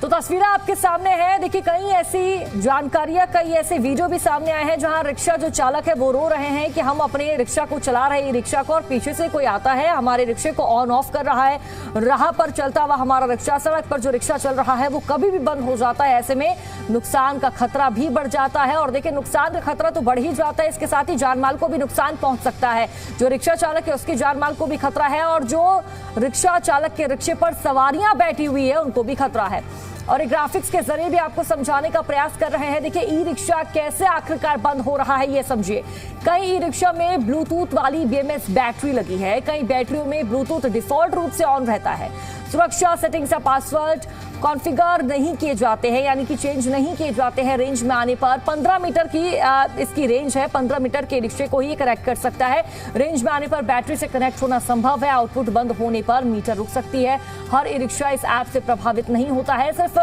तो तस्वीरें आपके सामने है। देखिए कई ऐसी जानकारियां, कई ऐसे वीडियो भी सामने आए हैं जहां रिक्शा जो चालक है वो रो रहे हैं कि हम अपने रिक्शा को चला रहे हैं, रिक्शा को, और पीछे से कोई आता है हमारे रिक्शे को ऑन ऑफ कर रहा है। राह पर चलता हुआ हमारा रिक्शा, सड़क पर जो रिक्शा चल रहा है वो कभी भी बंद हो जाता है। ऐसे में नुकसान का खतरा भी बढ़ जाता है। और देखिए नुकसान का खतरा तो बढ़ ही जाता है, इसके साथ ही जान माल को भी नुकसान पहुंच सकता है। जो रिक्शा चालक है उसकी जान माल को भी खतरा है, और जो रिक्शा चालक के रिक्शे पर सवारियां बैठी हुई है उनको भी खतरा है। और एक ग्राफिक्स के जरिए भी आपको समझाने का प्रयास कर रहे हैं। देखिए ई रिक्शा कैसे आखिरकार बंद हो रहा है ये समझिए। कई ई रिक्शा में ब्लूटूथ वाली BMS बैटरी लगी है, कई बैटरियों में ब्लूटूथ डिफॉल्ट रूप से ऑन रहता है। सुरक्षा सेटिंग्स का पासवर्ड कॉन्फ़िगर नहीं किए जाते हैं, यानी कि चेंज नहीं किए जाते हैं। रेंज में आने पर 15 मीटर की इसकी रेंज है, 15 मीटर के रिक्शे को ही कनेक्ट कर सकता है। रेंज में आने पर बैटरी से कनेक्ट होना संभव है। आउटपुट बंद होने पर मीटर रुक सकती है। हर ई रिक्शा इस ऐप से प्रभावित नहीं होता है। सिर्फ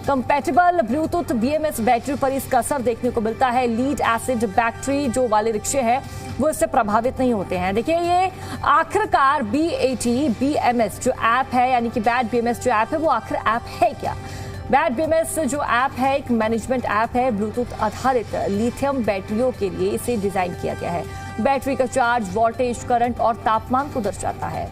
कंपैटिबल ब्लूटूथ BMS बैटरी पर इसका असर देखने को मिलता है। लीड एसिड बैटरी जो वाले रिक्शे हैं वो इससे प्रभावित नहीं होते हैं। देखिए ये आखिरकार BAT BMS जो ऐप है, यानी कि बैड BMS जो ऐप है वो आखिर ऐप है क्या? बैड BMS जो ऐप है एक मैनेजमेंट ऐप है। ब्लूटूथ आधारित लिथियम बैटरियों के लिए इसे डिजाइन किया गया है। बैटरी का चार्ज, वोल्टेज, करंट और तापमान को दर्शाता है।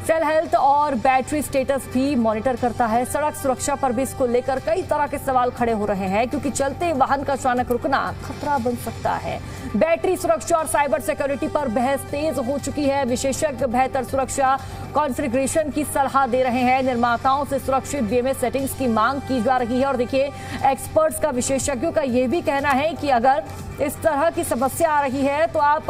सेल हेल्थ और बैटरी स्टेटस भी मॉनिटर करता है। सड़क सुरक्षा पर भी इसको लेकर कई तरह के सवाल खड़े हो रहे हैं, क्योंकि चलते वाहन का अचानक रुकना खतरा बन सकता है। बैटरी सुरक्षा और साइबर सिक्योरिटी पर बहस तेज हो चुकी है। विशेषज्ञ बेहतर सुरक्षा कॉन्फ़िगरेशन की सलाह दे रहे हैं। निर्माताओं से सुरक्षित BMS सेटिंग्स की मांग की जा रही है। और देखिए एक्सपर्ट्स का, विशेषज्ञों का यह भी कहना है कि अगर इस तरह की समस्या आ रही है तो आप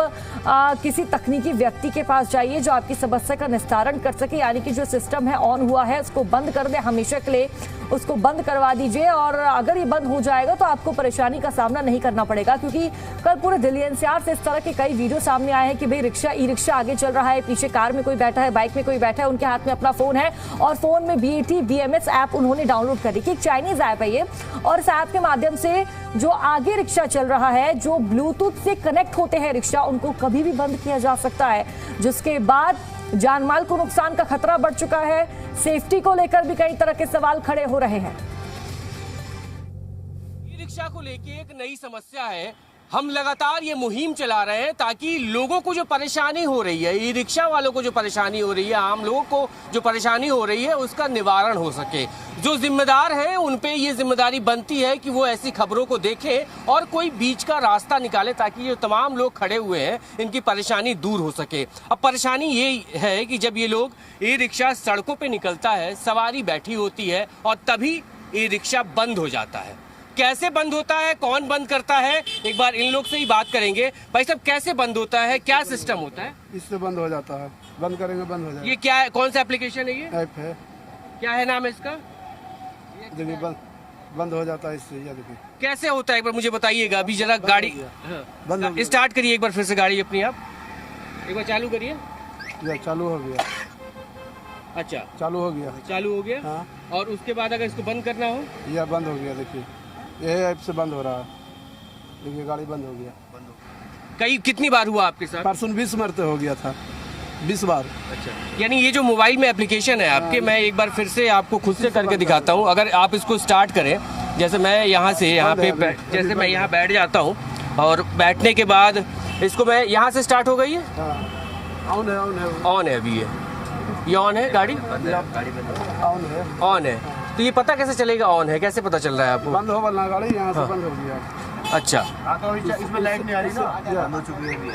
किसी तकनीकी व्यक्ति के पास जाइए जो आपकी समस्या का निस्तारण कर सके, यानी कि जो सिस्टम है ऑन हुआ है उसको बंद कर दे, हमेशा के लिए उसको बंद करवा दीजिए। और अगर ये बंद हो जाएगा तो आपको परेशानी का सामना नहीं करना पड़ेगा, क्योंकि कल पूरे दिल्ली NCR से इस तरह के कई वीडियो सामने आए हैं कि भाई रिक्शा, ई रिक्शा आगे चल रहा है, पीछे कार में कोई बैठा है, बाइक में कोई बैठा है, उनके हाथ में अपना फोन है और फोन में BAT BMS ऐप उन्होंने डाउनलोड कर रखी है। एक चाइनीज ऐप है ये, और इस ऐप के माध्यम से जो आगे रिक्शा चल रहा है, जो ब्लूटूथ से कनेक्ट होते हैं रिक्शा, उनको कभी भी बंद किया जा सकता है, जिसके बाद जानमाल को नुकसान का खतरा बढ़ चुका है। सेफ्टी को लेकर भी कई तरह के सवाल खड़े हो रहे हैं। ई रिक्शा को लेके एक नई समस्या है। हम लगातार ये मुहिम चला रहे हैं ताकि लोगों को जो परेशानी हो रही है, ई रिक्शा वालों को जो परेशानी हो रही है, आम लोगों को जो परेशानी हो रही है, उसका निवारण हो सके। जो जिम्मेदार हैं उन पे ये जिम्मेदारी बनती है कि वो ऐसी खबरों को देखें और कोई बीच का रास्ता निकाले ताकि ये तमाम लोग खड़े हुए हैं इनकी परेशानी दूर हो सके। अब परेशानी ये है कि जब ये लोग ई रिक्शा सड़कों पे निकलता है, सवारी बैठी होती है और तभी ई रिक्शा बंद हो जाता है। कैसे बंद होता है, कौन बंद करता है, एक बार इन लोग से ही बात करेंगे। भाई साहब कैसे बंद होता है, क्या सिस्टम होता है? इससे बंद हो जाता है, बंद करेंगे बंद हो जाएगा। ये क्या है, कौन सा एप्लीकेशन है? ये ऐप है। क्या है नाम है इसका? देखिए बंद हो जाता है इससे। ये देखिए कैसे होता है एक बार मुझे बताइएगा। अभी जरा गाड़ी बंद स्टार्ट करिए एक बार फिर से गाड़ी अपनी, आप एक बार चालू करिए। ये चालू हो गया। अच्छा चालू हो गया। चालू हो गया। हाँ। और उसके बाद अगर इसको बंद करना हो? यह बंद हो गया। देखिए यही ऐप से बंद हो रहा है। देखिए गाड़ी बंद हो गया। कई कितनी बार हुआ आपके साथ? परसों 20 मरते हो गया था, 20 बार। अच्छा, यानी ये जो मोबाइल में एप्लीकेशन है आपके, मैं एक बार फिर से आपको खुद से करके दिखाता हूँ। अगर आप इसको स्टार्ट करें, जैसे मैं यहाँ से यहाँ पे जैसे मैं यहाँ बैठ जाता हूँ और बैठने के बाद इसको मैं यहाँ से स्टार्ट हो गई है। ऑन है, ऑन है, ऑन है अभी ये ऑन है गाड़ी? ऑन है, ऑन है। तो ये पता कैसे चलेगा ऑन है, कैसे पता चल रहा है आपको? बंद हो वाला गाड़ी यहाँ से बंद हो गया। अच्छा, इसमें लाइट नहीं आ रही ना,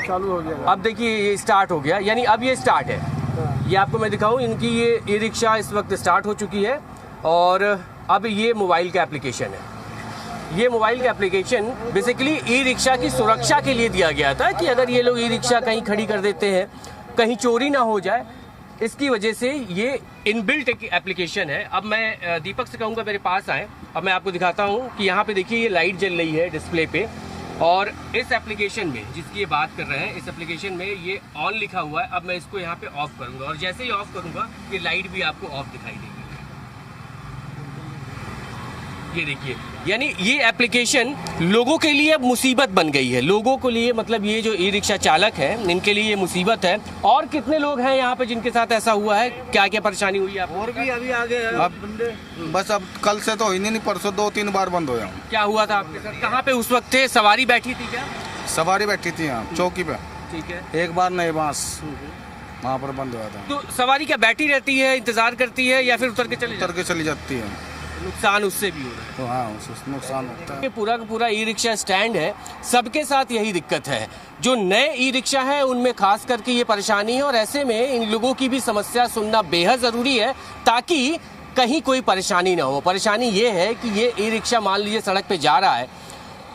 चालू हो गया। अब देखिए ये स्टार्ट हो गया, यानी अब ये स्टार्ट है। ये आपको मैं दिखाऊं, इनकी ये ई रिक्शा इस वक्त स्टार्ट हो चुकी है और अब ये मोबाइल का एप्लीकेशन है। ये मोबाइल का एप्लीकेशन बेसिकली ई रिक्शा की सुरक्षा के लिए दिया गया था कि अगर ये लोग ई रिक्शा कहीं खड़ी कर देते हैं, कहीं चोरी ना हो जाए, इसकी वजह से ये इनबिल्ट एक एप्लीकेशन है। अब मैं दीपक से कहूँगा मेरे पास आए, अब मैं आपको दिखाता हूँ कि यहाँ पे देखिए ये लाइट जल रही है डिस्प्ले पे, और इस एप्लीकेशन में जिसकी ये बात कर रहे हैं, इस एप्लीकेशन में ये ऑन लिखा हुआ है। अब मैं इसको यहाँ पे ऑफ करूँगा और जैसे ही ऑफ करूँगा ये लाइट भी आपको ऑफ दिखाई देगी। ये देखिए, यानी ये एप्लीकेशन लोगों के लिए अब मुसीबत बन गई है। लोगों के लिए मतलब ये जो ई रिक्शा चालक है इनके लिए ये मुसीबत है। और कितने लोग हैं यहाँ पे जिनके साथ ऐसा हुआ है, क्या क्या परेशानी हुई है आपको? और भी अभी आगे बस अब कल से तो ही नहीं, परसों 2-3 बार बंद होया। क्या हुआ था आपके साथ? कहाँ पे उस वक्त थे? सवारी बैठी थी क्या? सवारी बैठी थी यहाँ चौकी पे। ठीक है। एक बार नहीं, बस वहाँ पर बंद हुआ था। तो सवारी क्या बैठी रहती है, इंतजार करती है, या फिर उतर के चली जाती है? नुकसान उससे भी हो रहा है। तो हाँ, उससे नुकसान होता है। ये पूरा का पूरा ई रिक्शा स्टैंड है, सबके साथ यही दिक्कत है। जो नए ई रिक्शा है उनमें खास करके ये परेशानी है, और ऐसे में इन लोगों की भी समस्या सुनना बेहद ज़रूरी है ताकि कहीं कोई परेशानी ना हो। परेशानी ये है कि ये ई रिक्शा मान लीजिए सड़क पे जा रहा है,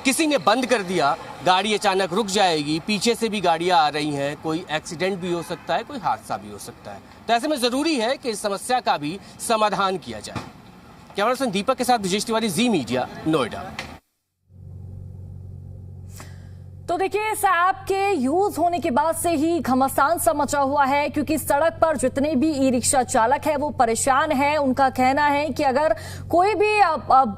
किसी ने बंद कर दिया, गाड़ी अचानक रुक जाएगी, पीछे से भी गाड़ियां आ रही हैं, कोई एक्सीडेंट भी हो सकता है, कोई हादसा भी हो सकता है। तो ऐसे में ज़रूरी है कि इस समस्या का भी समाधान किया जाए। कैमरा पर्सन दीपक के साथ विजेश तिवारी, जी मीडिया, नोएडा। तो देखिए, इस ऐप के यूज होने के बाद से ही घमासान सा मचा हुआ है, क्योंकि सड़क पर जितने भी ई रिक्शा चालक है वो परेशान है। उनका कहना है कि अगर कोई भी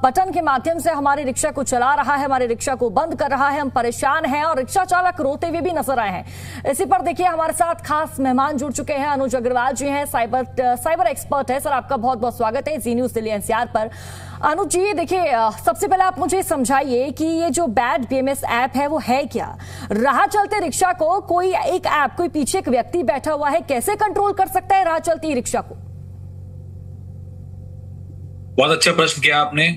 बटन के माध्यम से हमारे रिक्शा को चला रहा है, हमारे रिक्शा को बंद कर रहा है, हम परेशान हैं, और रिक्शा चालक रोते हुए भी नजर आए हैं। इसी पर देखिए हमारे साथ खास मेहमान जुड़ चुके हैं। अनुज अग्रवाल जी हैं, साइबर एक्सपर्ट है। सर, आपका बहुत बहुत स्वागत है जी न्यूज दिल्ली एनसीआर पर। अनुज जी, देखिए, सबसे पहले आप मुझे समझाइए कि ये जो बैड बीएमएस ऐप है वो है क्या? राह चलते रिक्शा को कोई एक ऐप, कोई पीछे एक व्यक्ति बैठा हुआ है, कैसे कंट्रोल कर सकता है राह चलती रिक्शा को? बहुत अच्छा प्रश्न किया आपने।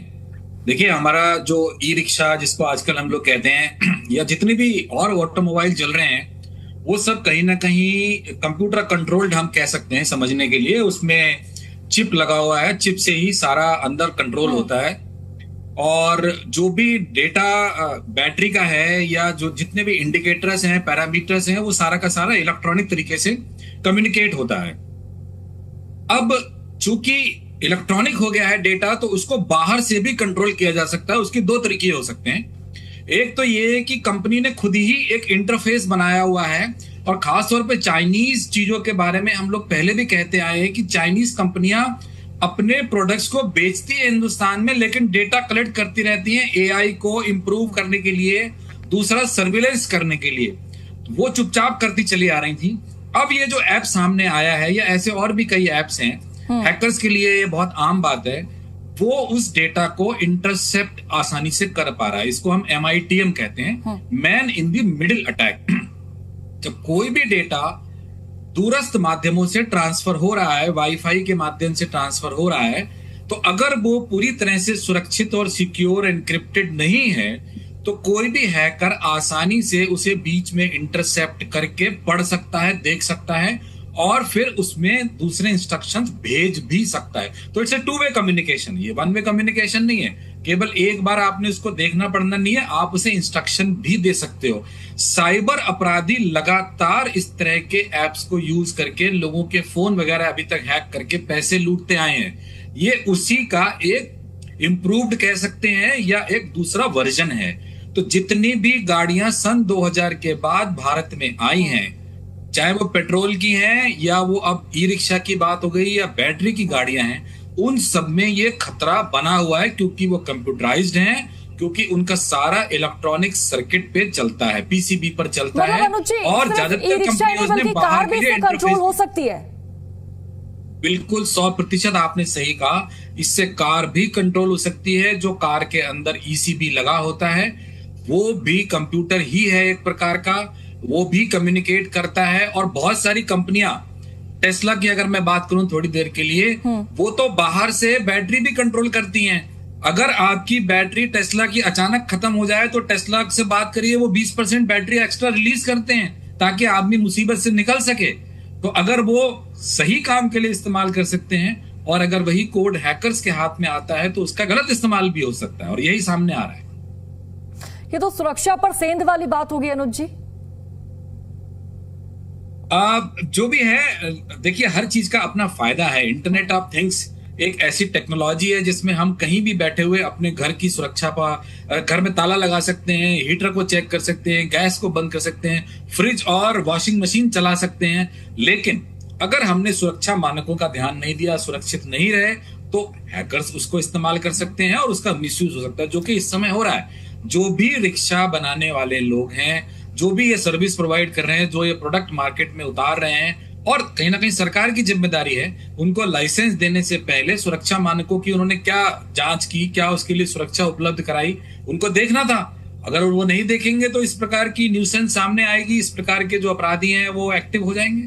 देखिए, हमारा जो ई रिक्शा जिसको आजकल हम लोग कहते हैं, या जितने भी और ऑटोमोबाइल चल रहे हैं, वो सब कहीं ना कहीं कंप्यूटर कंट्रोल्ड हम कह सकते हैं समझने के लिए। उसमें चिप लगा हुआ है, चिप से ही सारा अंदर कंट्रोल होता है, और जो भी डेटा बैटरी का है या जो जितने भी इंडिकेटर्स हैं, पैरामीटर्स हैं, वो सारा का सारा इलेक्ट्रॉनिक तरीके से कम्युनिकेट होता है। अब चूंकि इलेक्ट्रॉनिक हो गया है डेटा, तो उसको बाहर से भी कंट्रोल किया जा सकता है। उसके दो तरीके हो सकते हैं। एक तो ये है कि कंपनी ने खुद ही एक इंटरफेस बनाया हुआ है, और खासतौर पे चाइनीज चीजों के बारे में हम लोग पहले भी कहते आए हैं कि चाइनीज कंपनियां अपने प्रोडक्ट्स को बेचती है हिंदुस्तान में, लेकिन डेटा कलेक्ट करती रहती हैं एआई को इंप्रूव करने के लिए, दूसरा सर्विलेंस करने के लिए। वो चुपचाप करती चली आ रही थी। अब ये जो ऐप सामने आया है, या ऐसे और भी कई ऐप्स हैं, हैकर्स के लिए ये बहुत आम बात है, वो उस डेटा को इंटरसेप्ट आसानी से कर पा रहा है। इसको हम MITM कहते हैं, man in the middle attack. जब कोई भी डेटा दूरस्थ माध्यमों से ट्रांसफर हो रहा है, वाईफाई के माध्यम से ट्रांसफर हो रहा है, तो अगर वो पूरी तरह से सुरक्षित और सिक्योर एनक्रिप्टेड नहीं है, तो कोई भी हैकर आसानी से उसे बीच में इंटरसेप्ट करके पढ़ सकता है, देख सकता है, और फिर उसमें दूसरे इंस्ट्रक्शंस भेज भी सकता है। तो इट्स ए 2 वे कम्युनिकेशन, ये 1 वे कम्युनिकेशन नहीं है। केवल एक बार आपने उसको देखना पड़ना नहीं है, आप उसे इंस्ट्रक्शन भी दे सकते हो। साइबर अपराधी लगातार इस तरह के एप्स को यूज करके लोगों के फोन वगैरह अभी तक हैक करके पैसे लूटते आए हैं। ये उसी का एक इम्प्रूव्ड कह सकते हैं, या एक दूसरा वर्जन है। तो जितनी भी गाड़ियां सन 2000 के बाद भारत में आई हैं, चाहे वो पेट्रोल की हैं, या वो अब ई रिक्शा की बात हो गई, या बैटरी की गाड़ियां हैं, उन सब में ये खतरा बना हुआ है, क्योंकि वो कंप्यूटराइज्ड हैं, क्योंकि उनका सारा इलेक्ट्रॉनिक सर्किट पे चलता है, पीसीबी पर चलता है, और ज्यादातर कंपनियों ने बाहर के लिए कंट्रोल हो सकती है। बिल्कुल 100% आपने सही कहा। इससे कार भी कंट्रोल हो सकती है। जो कार के अंदर ECB लगा होता है, वो भी कंप्यूटर ही है एक प्रकार का, वो भी कम्युनिकेट करता है। और बहुत सारी कंपनियां, टेस्ला की अगर मैं बात करूं थोड़ी देर के लिए, वो तो बाहर से बैटरी भी कंट्रोल करती हैं। अगर आपकी बैटरी टेस्ला की अचानक खत्म हो जाए, तो टेस्ला से बात करिए, वो 20% बैटरी एक्स्ट्रा रिलीज करते हैं ताकि आदमी मुसीबत से निकल सके। तो अगर वो सही काम के लिए इस्तेमाल कर सकते हैं, और अगर वही कोड हैकर्स के हाथ में आता है, तो उसका गलत इस्तेमाल भी हो सकता है, और यही सामने आ रहा है। ये तो सुरक्षा पर सेंध वाली बात होगी अनुज जी। जो भी है, देखिए, हर चीज का अपना फायदा है। इंटरनेट ऑफ थिंग्स एक ऐसी टेक्नोलॉजी है जिसमें हम कहीं भी बैठे हुए अपने घर की सुरक्षा पर, घर में ताला लगा सकते हैं, हीटर को चेक कर सकते हैं, गैस को बंद कर सकते हैं, फ्रिज और वॉशिंग मशीन चला सकते हैं। लेकिन अगर हमने सुरक्षा मानकों का ध्यान नहीं दिया, सुरक्षित नहीं रहे, तो हैकर्स उसको इस्तेमाल कर सकते हैं और उसका मिसयूज हो सकता है, जो कि इस समय हो रहा है। जो भी रिक्शा बनाने वाले लोग हैं, जो भी ये सर्विस प्रोवाइड कर रहे हैं, जो ये प्रोडक्ट मार्केट में उतार रहे हैं, और कहीं ना कहीं सरकार की जिम्मेदारी है उनको लाइसेंस देने से पहले सुरक्षा मानकों की उन्होंने क्या जांच की, क्या उसके लिए सुरक्षा उपलब्ध कराई, उनको देखना था। अगर वो नहीं देखेंगे तो इस प्रकार की न्यूसेंस सामने आएगी, इस प्रकार के जो अपराधी हैं वो एक्टिव हो जाएंगे।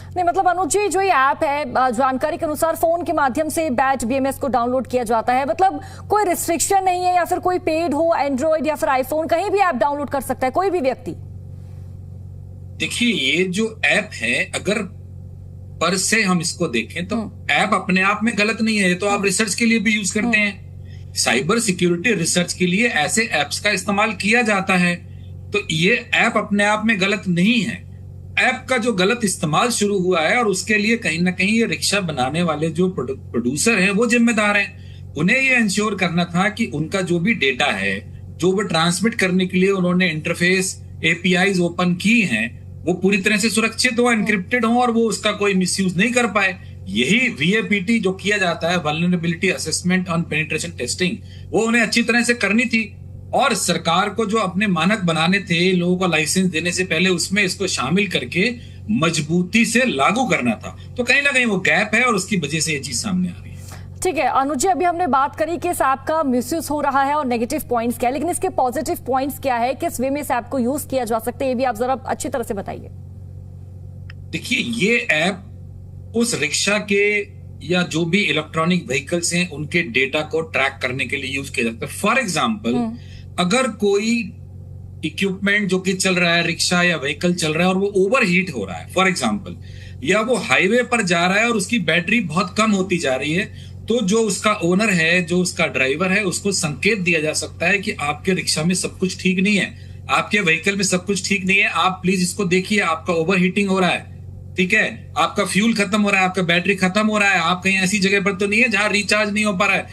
नहीं मतलब अनुज जी, जो ये ऐप है, जानकारी के अनुसार फोन के माध्यम से बैच BMS को डाउनलोड किया जाता है, मतलब कोई रिस्ट्रिक्शन नहीं है, या फिर कोई पेड हो एंड्रॉइड या फिर आईफोन, कहीं भी ऐप डाउनलोड कर सकता है कोई भी व्यक्ति? देखिए, ये जो ऐप है, अगर पर से हम इसको देखें तो ऐप अपने आप में गलत नहीं है। ये तो आप रिसर्च के लिए भी यूज करते हैं। साइबर सिक्योरिटी रिसर्च के लिए ऐसे एप्स का इस्तेमाल किया जाता है, तो ये ऐप अपने आप में गलत नहीं है। ऐप का जो गलत इस्तेमाल शुरू हुआ है, और उसके लिए कहीं ना कहीं ये रिक्शा बनाने वाले जो प्रोड्यूसर हैं वो जिम्मेदार हैं। उन्हें ये इंश्योर करना था कि उनका जो भी डेटा है, जो वो ट्रांसमिट करने के लिए उन्होंने इंटरफेस APIs ओपन की हैं, वो पूरी तरह से सुरक्षित हो, एनक्रिप्टेड हो, और वो उसका कोई मिसयूज नहीं कर पाए। यही VAPT जो किया जाता है, vulnerability assessment on penetration testing, वो उन्हें अच्छी तरह से करनी थी। और सरकार को जो अपने मानक बनाने थे लोगों को लाइसेंस देने से पहले, उसमें इसको शामिल करके मजबूती से लागू करना था। तो कहीं ना कहीं वो गैप है और उसकी वजह से ये चीज सामने आ रही है। ठीक है अनुज जी, अभी हमने बात करी कि इस ऐप का मिसयूज हो रहा है और नेगेटिव पॉइंट्स क्या है, लेकिन इसके पॉजिटिव पॉइंट्स क्या है, किस वे में इस ऐप को यूज किया जा सकता है, ये भी आप जरा अच्छी तरह से बताइए। देखिए, ये ऐप उस रिक्शा के या जो भी इलेक्ट्रॉनिक व्हीकल्स हैं उनके डेटा को ट्रैक करने के लिए यूज किया जाता है। फॉर एग्जाम्पल, अगर कोई इक्विपमेंट जो कि चल रहा है, रिक्शा या व्हीकल चल रहा है, और वो ओवर हीट हो रहा है, फॉर एग्जाम्पल, या वो हाईवे पर जा रहा है और उसकी बैटरी बहुत कम होती जा रही है, तो जो उसका ओनर है, जो उसका ड्राइवर है, उसको संकेत दिया जा सकता है कि आपके रिक्शा में सब कुछ ठीक नहीं है, आपके व्हीकल में सब कुछ ठीक नहीं है, आप प्लीज इसको देखिए, आपका ओवर हीटिंग हो रहा है, ठीक है, आपका फ्यूल खत्म हो रहा है, आपका बैटरी खत्म हो रहा है, आप कहीं ऐसी जगह पर तो नहीं है जहां रिचार्ज नहीं हो पा रहा है,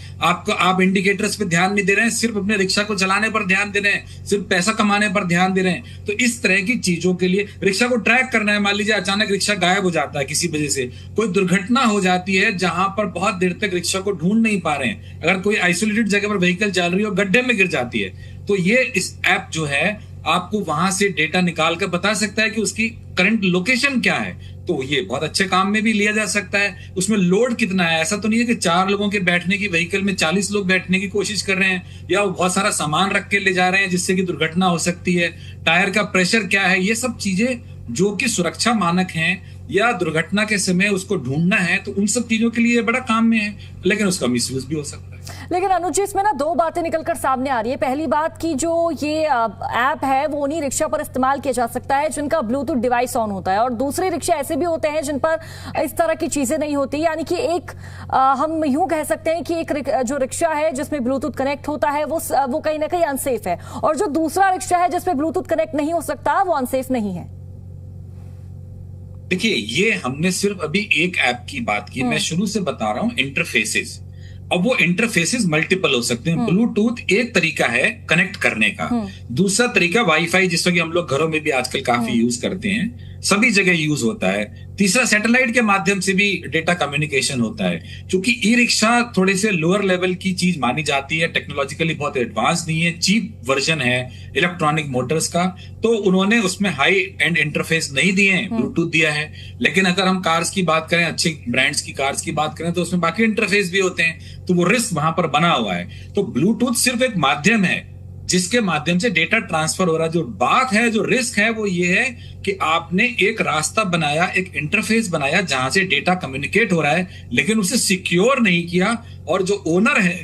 आप इंडिकेटर्स पे ध्यान नहीं दे रहे हैं, सिर्फ अपने रिक्शा को चलाने पर ध्यान दे रहे हैं, सिर्फ पैसा कमाने पर ध्यान दे रहे हैं। तो इस तरह की चीजों के लिए रिक्शा को ट्रैक करना है। मान लीजिए अचानक रिक्शा गायब हो जाता है, किसी वजह से कोई दुर्घटना हो जाती है जहां पर बहुत देर तक रिक्शा को ढूंढ नहीं पा रहे हैं, अगर कोई आइसोलेटेड जगह पर व्हीकल चल रही हो, गड्ढे में गिर जाती है, तो ये इस ऐप जो है आपको वहां से डेटा निकाल कर बता सकता है कि उसकी करंट लोकेशन क्या है। तो ये बहुत अच्छे काम में भी लिया जा सकता है। उसमें लोड कितना है, ऐसा तो नहीं है कि 4 लोगों के बैठने की व्हीकल में 40 लोग बैठने की कोशिश कर रहे हैं, या वो बहुत सारा सामान रख के ले जा रहे हैं जिससे कि दुर्घटना हो सकती है, टायर का प्रेशर क्या है, ये सब चीजें जो कि सुरक्षा मानक हैं या दुर्घटना के समय उसको ढूंढना है, तो उन सब चीजों के लिए बड़ा काम में है, लेकिन उसका मिसयूज भी हो सकता है। लेकिन अनुज जी, इसमें ना 2 बातें निकलकर सामने आ रही है। पहली बात कि जो ये ऐप है वो उन्हीं रिक्शा पर इस्तेमाल किया जा सकता है जिनका ब्लूटूथ डिवाइस ऑन होता है, और दूसरे रिक्शा ऐसे भी होते हैं जिन पर इस तरह की चीजें नहीं होती। यानी कि एक हम यूं कह सकते हैं कि एक जो रिक्शा है जिसमें ब्लूटूथ कनेक्ट होता है वो कहीं ना कहीं अनसेफ है, और जो दूसरा रिक्शा है जिसमें ब्लूटूथ कनेक्ट नहीं हो सकता वो अनसेफ नहीं है। देखिए, ये हमने सिर्फ अभी एक ऐप की बात की, मैं शुरू से बता रहा हूं इंटरफेसेस। अब वो इंटरफेसेस मल्टीपल हो सकते हैं। ब्लूटूथ एक तरीका है कनेक्ट करने का, दूसरा तरीका वाईफाई, जिसको कि हम लोग घरों में भी आजकल काफी यूज करते हैं, सभी जगह यूज होता है। तीसरा, सैटेलाइट के माध्यम से भी डेटा कम्युनिकेशन होता है। क्योंकि ई रिक्शा थोड़े से लोअर लेवल की चीज मानी जाती है, टेक्नोलॉजिकली बहुत एडवांस नहीं है, चीप वर्जन है इलेक्ट्रॉनिक मोटर्स का, तो उन्होंने उसमें हाई एंड इंटरफेस नहीं दिए हैं, ब्लूटूथ दिया है। लेकिन अगर हम कार्स की बात करें, अच्छे ब्रांड्स की कार्स की बात करें, तो उसमें बाकी इंटरफेस भी होते हैं, तो वो रिस्क वहां पर बना हुआ है। तो ब्लूटूथ सिर्फ एक माध्यम है जिसके माध्यम से डेटा ट्रांसफर हो रहा है। जो बात है, जो रिस्क है, वो ये है कि आपने एक रास्ता बनाया, एक इंटरफेस बनाया जहां से डेटा कम्युनिकेट हो रहा है, लेकिन उसे सिक्योर नहीं किया, और जो ओनर है,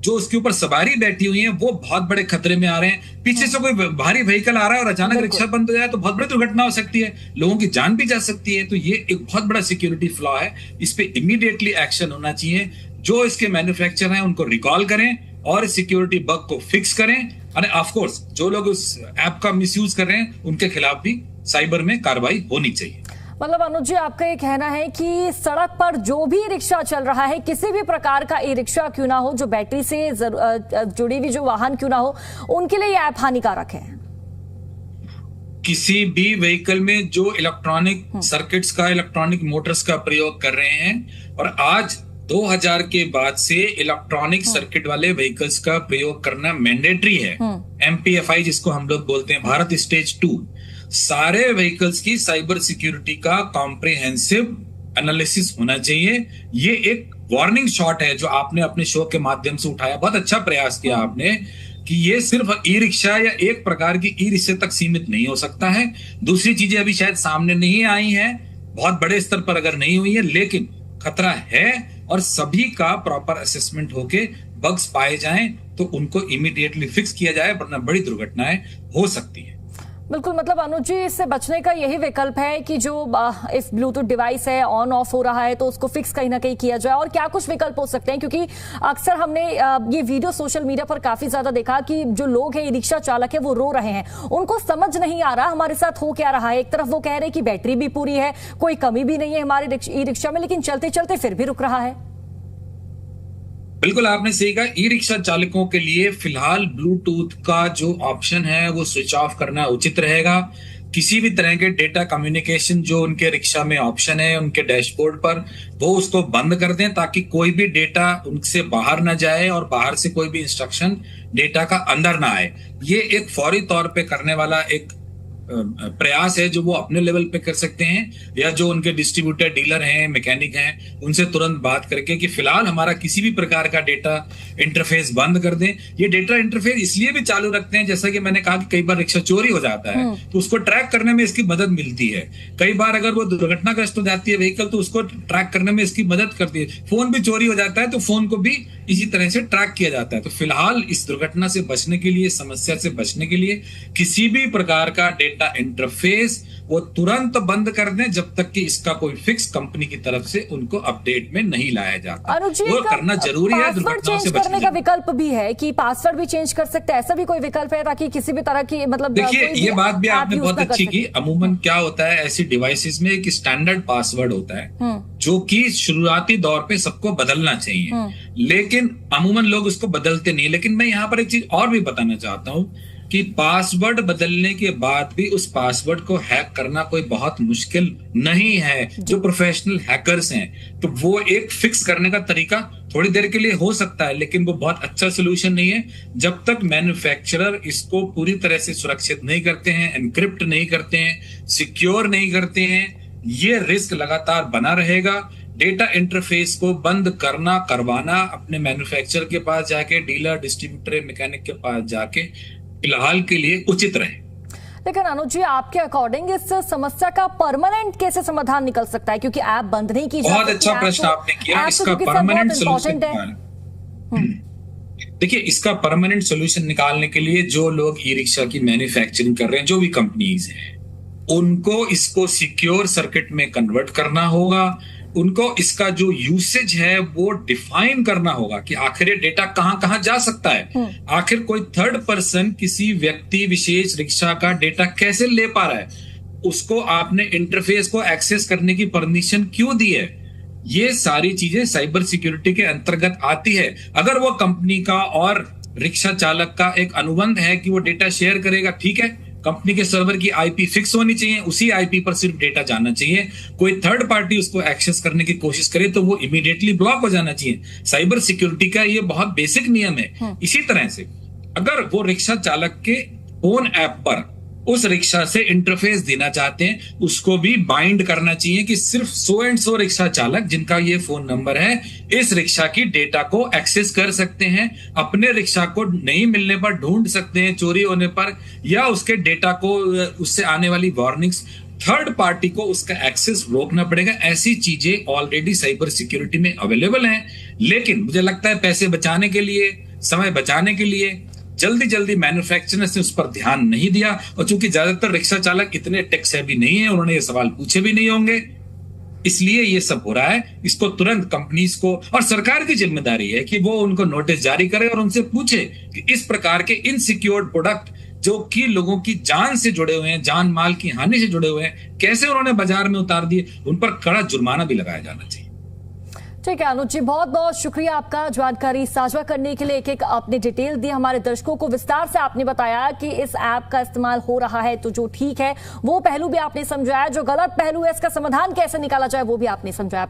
जो उसके ऊपर सवारी बैठी हुई है, वो बहुत बड़े खतरे में आ रहे हैं। पीछे से कोई भारी व्हीकल आ रहा है और अचानक रिक्शा बंद हो जाए तो बहुत बड़ी दुर्घटना हो सकती है, लोगों की जान भी जा सकती है। तो ये एक बहुत बड़ा सिक्योरिटी फ्लॉ है, इस पे इमीडिएटली एक्शन होना चाहिए। जो इसके मैन्युफैक्चरर हैं उनको रिकॉल करें और सिक्योरिटी बग को फिक्स करें, और ऑफ कोर्स जो लोग उस ऐप का मिसयूज कर रहे हैं उनके खिलाफ भी साइबर में कार्रवाई होनी चाहिए। मतलब अनुज जी, आपका ये कहना है कि सड़क पर जो भी रिक्शा चल रहा है, किसी भी प्रकार का ई रिक्शा क्यों ना हो, जो बैटरी से जुड़ी हुई जो वाहन क्यों ना हो, उनके लिए ये ऐप हानिकारक है। किसी भी व्हीकल में जो इलेक्ट्रॉनिक सर्किट्स का, इलेक्ट्रॉनिक मोटर्स का प्रयोग कर रहे हैं, और आज 2000 के बाद से इलेक्ट्रॉनिक सर्किट वाले व्हीकल्स का प्रयोग करना मैंडेटरी है। MPFI जिसको हम लोग बोलते हैं, भारत स्टेज 2, सारे व्हीकल्स की साइबर सिक्योरिटी का कॉम्प्रिहेंसिव एनालिसिस होना चाहिए। ये एक वार्निंग शॉट है जो आपने अपने शो के माध्यम से उठाया, बहुत अच्छा प्रयास किया आपने कि ये सिर्फ ई रिक्शा या एक प्रकार की ई रिक्शे तक सीमित नहीं हो सकता है। दूसरी चीजें अभी शायद सामने नहीं आई हैं, बहुत बड़े स्तर पर अगर नहीं हुई है, लेकिन खतरा है और सभी का प्रॉपर असेसमेंट होके बग्स पाए जाएं तो उनको इमीडिएटली फिक्स किया जाए, वरना बड़ी दुर्घटनाएं हो सकती है। बिल्कुल, मतलब अनुज जी, इससे बचने का यही विकल्प है कि जो इस ब्लूटूथ डिवाइस है ऑन ऑफ हो रहा है तो उसको फिक्स कहीं ना कहीं किया जाए। और क्या कुछ विकल्प हो सकते हैं, क्योंकि अक्सर हमने ये वीडियो सोशल मीडिया पर काफी ज्यादा देखा कि जो लोग हैं, रिक्शा चालक है, वो रो रहे हैं, उनको समझ नहीं आ रहा हमारे साथ हो क्या रहा है। एक तरफ वो कह रहे हैं कि बैटरी भी पूरी है, कोई कमी भी नहीं है हमारे ई रिक्शा में, लेकिन चलते चलते फिर भी रुक रहा है। बिल्कुल आपने सही कहा, ई रिक्शा चालकों के लिए फिलहाल ब्लूटूथ का जो ऑप्शन है वो स्विच ऑफ करना उचित रहेगा। किसी भी तरह के डेटा कम्युनिकेशन जो उनके रिक्शा में ऑप्शन है उनके डैशबोर्ड पर, वो उसको बंद कर दें ताकि कोई भी डेटा उनसे बाहर ना जाए और बाहर से कोई भी इंस्ट्रक्शन डेटा का अंदर ना आए। ये एक फौरी तौर पे करने वाला एक प्रयास है जो वो अपने लेवल पे कर सकते हैं, या जो उनके डिस्ट्रीब्यूटर डीलर हैं, मैकेनिक हैं, उनसे तुरंत बात करके कि फिलहाल हमारा किसी भी प्रकार का डेटा इंटरफेस बंद कर दें। ये डेटा इंटरफेस इसलिए भी चालू रखते हैं, जैसा कि मैंने कहा कि कई बार रिक्शा चोरी हो जाता है तो उसको ट्रैक करने में इसकी मदद मिलती है। कई बार अगर वो दुर्घटनाग्रस्त हो जाती है व्हीकल तो उसको ट्रैक करने में इसकी मदद करती है। फोन भी चोरी हो जाता है तो फोन को भी इसी तरह से ट्रैक किया जाता है। तो फिलहाल इस दुर्घटना से बचने के लिए, समस्या से बचने के लिए, किसी भी प्रकार का डेटा इंटरफेस वो तुरंत बंद कर दें जब तक कि इसका कोई फिक्स कंपनी की तरफ से उनको अपडेट में नहीं लाया जाता। वो करना जरूरी है दुर्घटनाओं से बचने का विकल्प भी है कि पासवर्ड भी चेंज कर सकते हैं, ऐसा भी कोई विकल्प है ताकि किसी भी तरह की, मतलब देखिए ये बात भी आपने बहुत अच्छी की। अमूमन क्या होता है ऐसी डिवाइसेस में एक स्टैंडर्ड पासवर्ड होता है जो कि शुरुआती दौर पे सबको बदलना चाहिए, लेकिन अमूमन लोग उसको बदलते नहीं। लेकिन मैं यहाँ पर एक चीज और भी बताना चाहता हूँ कि पासवर्ड बदलने के बाद भी उस पासवर्ड को हैक करना कोई बहुत मुश्किल नहीं है। जो प्रोफेशनल हैकर्स हैं तो वो एक फिक्स करने का तरीका थोड़ी देर के लिए हो सकता है, लेकिन वो बहुत अच्छा सोल्यूशन नहीं है जब तक मैन्युफैक्चरर इसको पूरी तरह से सुरक्षित नहीं करते हैं, एनक्रिप्ट नहीं करते हैं, सिक्योर नहीं करते हैं। ये रिस्क लगातार बना रहेगा। डेटा इंटरफेस को बंद करना, करवाना अपने मैन्युफैक्चरर के पास जाके, डीलर, डिस्ट्रीब्यूटर, मैकेनिक के पास जाके फिलहाल के लिए उचित रहे। लेकिन अनुज जी, आपके अकॉर्डिंग इस समस्या का परमानेंट कैसे समाधान निकल सकता है, क्योंकि ऐप बंद नहीं की जाती। बहुत अच्छा प्रश्न आपने किया। इसका परमानेंट सोल्यूशन देखिए, इसका परमानेंट सोल्यूशन निकालने के लिए जो लोग ई रिक्शा की मैन्युफैक्चरिंग कर रहे हैं, जो भी कंपनीज हैं, उनको इसको सिक्योर सर्किट में कन्वर्ट करना होगा। उनको इसका जो यूसेज है वो डिफाइन करना होगा कि आखिर ये डेटा कहां कहां जा सकता है। आखिर कोई थर्ड पर्सन किसी व्यक्ति विशेष रिक्शा का डेटा कैसे ले पा रहा है, उसको आपने इंटरफेस को एक्सेस करने की परमिशन क्यों दी है। ये सारी चीजें साइबर सिक्योरिटी के अंतर्गत आती है। अगर वो कंपनी का और रिक्शा चालक का एक अनुबंध है कि वो डेटा शेयर करेगा, ठीक है, कंपनी के सर्वर की आईपी फिक्स होनी चाहिए, उसी आईपी पर सिर्फ डेटा जाना चाहिए। कोई थर्ड पार्टी उसको एक्सेस करने की कोशिश करे तो वो इमीडिएटली ब्लॉक हो जाना चाहिए। साइबर सिक्योरिटी का ये बहुत बेसिक नियम है। इसी तरह से अगर वो रिक्शा चालक के फोन ऐप पर उस रिक्शा से इंटरफेस देना चाहते हैं, उसको भी बाइंड करना चाहिए कि सिर्फ 100 एंड 100 रिक्शा चालक जिनका ये फोन नंबर है इस रिक्शा की डेटा को एक्सेस कर सकते हैं, अपने रिक्शा को नहीं मिलने पर ढूंढ सकते हैं, चोरी होने पर, या उसके डेटा को, उससे आने वाली वार्निंग्स, थर्ड पार्टी को उसका एक्सेस रोकना पड़ेगा। ऐसी चीजें ऑलरेडी साइबर सिक्योरिटी में अवेलेबल हैं, लेकिन मुझे लगता है पैसे बचाने के लिए, समय बचाने के लिए जल्दी जल्दी मैन्युफैक्चरर्स ने उस पर ध्यान नहीं दिया। और चूंकि ज्यादातर रिक्शा चालक इतने टेक सेवी नहीं है, उन्होंने ये सवाल पूछे भी नहीं होंगे, इसलिए ये सब हो रहा है। इसको तुरंत कंपनीज को और सरकार की जिम्मेदारी है कि वो उनको नोटिस जारी करे और उनसे पूछे कि इस प्रकार के इनसिक्योर्ड प्रोडक्ट जो कि लोगों की जान से जुड़े हुए हैं, जान माल की हानि से जुड़े हुए हैं, कैसे उन्होंने बाजार में उतार दिए, उन पर कड़ा जुर्माना भी लगाया जाना चाहिए। ठीक है अनुज जी, बहुत बहुत शुक्रिया आपका जानकारी साझा करने के लिए। एक एक आपने डिटेल दी, हमारे दर्शकों को विस्तार से आपने बताया कि इस ऐप का इस्तेमाल हो रहा है तो जो ठीक है वो पहलू भी आपने समझाया, जो गलत पहलू है इसका समाधान कैसे निकाला जाए वो भी आपने समझाया।